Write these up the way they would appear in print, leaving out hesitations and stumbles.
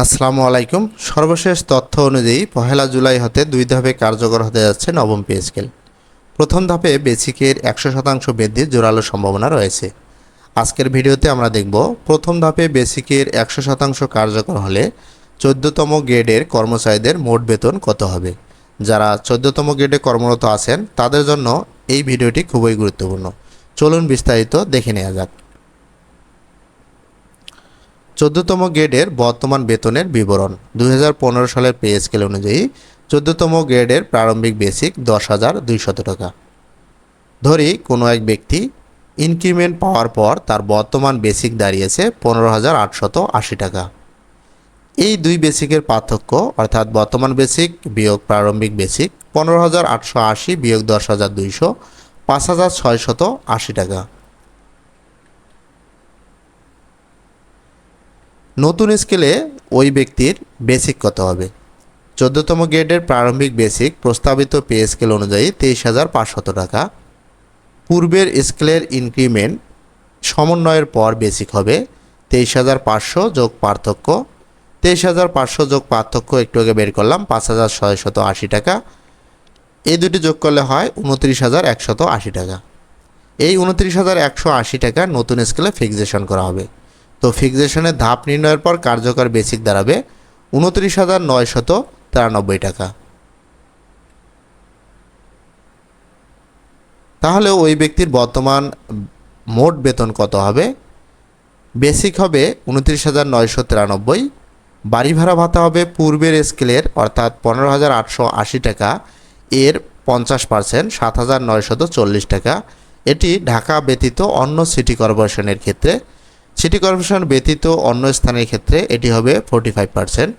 আসসালামু আলাইকুম। সর্বশেষ তথ্য অনুযায়ী 1 জুলাই হতে 2 ধাপে কার্যকর হতে যাচ্ছে নবম পে স্কেল। প্রথম ধাপে বেসিকের 100% বৃদ্ধির জোরালো সম্ভাবনা রয়েছে। আজকের ভিডিওতে আমরা দেখব প্রথম ধাপে বেসিকের 100% কার্যকর হলে 14তম গ্রেডের কর্মচারীদের মোট বেতন কত হবে। যারা 14তম গ্রেডে কর্মরত আছেন তাদের জন্য এই ভিডিওটি খুবই গুরুত্বপূর্ণ। চলুন বিস্তারিত দেখে নেওয়া যাক। 14তম গ্রেডের বর্তমান বেতনের বিবরণ। 2015 সালের পে স্কেল অনুযায়ী 14তম গ্রেডের প্রারম্ভিক বেসিক 10,200 টাকা। ধরি কোনো এক ব্যক্তি ইনক্রিমেন্ট পাওয়ার পর তার বর্তমান বেসিক দাঁড়িয়েছে 15,880 টাকা। এই দুই বেসিকের পার্থক্য অর্থাৎ বর্তমান বেসিক বিয়োগ প্রারম্ভিক বেসিক 15,880 বিয়োগ 10,200 5,680 টাকা। নতুন স্কেলে ওই ব্যক্তির বেসিক কত হবে। 14তম গ্রেডের প্রারম্ভিক বেসিক প্রস্তাবিত পে স্কেল অনুযায়ী 23,500 টাকা। পূর্বের স্কেলের ইনক্রিমেন্ট সমন্বয়ের পর বেসিক হবে 23,500 যোগ পার্থক্য। 23,500 যোগ পার্থক্য একটু আগে বের করলাম 5,680 টাকা। এই দুটি যোগ করলে হয় 29,180 টাকা। এই 29,180 টাকা নতুন স্কেলে ফিক্সেশন করা হবে। তো ফিক্সেশনের ধাপ নির্ণয়ের পর কার্যকর বেসিক দাঁড়াবে 29,993 টাকা। তাহলে ওই ব্যক্তির বর্তমান মোট বেতন কত হবে। বেসিক হবে 29,993। বাড়ি ভাড়া ভাতা হবে পূর্বের স্কেলের অর্থাৎ 15,880 টাকা এর 50% 7,940 টাকা। এটি ঢাকা ব্যতীত অন্য সিটি কর্পোরেশনের ক্ষেত্রে, সিটি কর্পোরেশন ব্যতীত অন্য স্থানের ক্ষেত্রে এটি হবে 45%।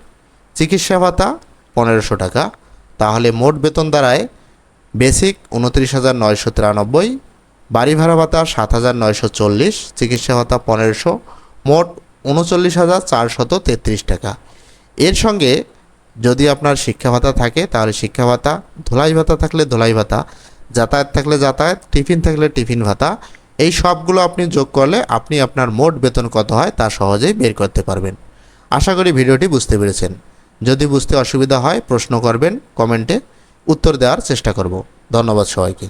চিকিৎসা ভাতা 1,500 টাকা। তাহলে মোট বেতন দাঁড়ায় বেসিক 29,993, বাড়ি ভাড়া ভাতা 7,940, চিকিৎসা ভাতা 1,500, মোট 39,433 টাকা। এর সঙ্গে যদি আপনার শিক্ষা ভাতা থাকে তাহলে শিক্ষা ভাতা, ধোলাই ভাতা থাকলে ধোলাই ভাতা, যাতায়াত থাকলে যাতায়াত, টিফিন থাকলে টিফিন ভাতা, এই সবগুলো আপনি যোগ করলে আপনি আপনার মোট বেতন কত হয় তা সহজেই বের করতে পারবেন। আশা করি ভিডিওটি বুঝতে পেরেছেন। যদি বুঝতে অসুবিধা হয় প্রশ্ন করবেন কমেন্টে, উত্তর দেওয়ার চেষ্টা করব। ধন্যবাদ সবাইকে।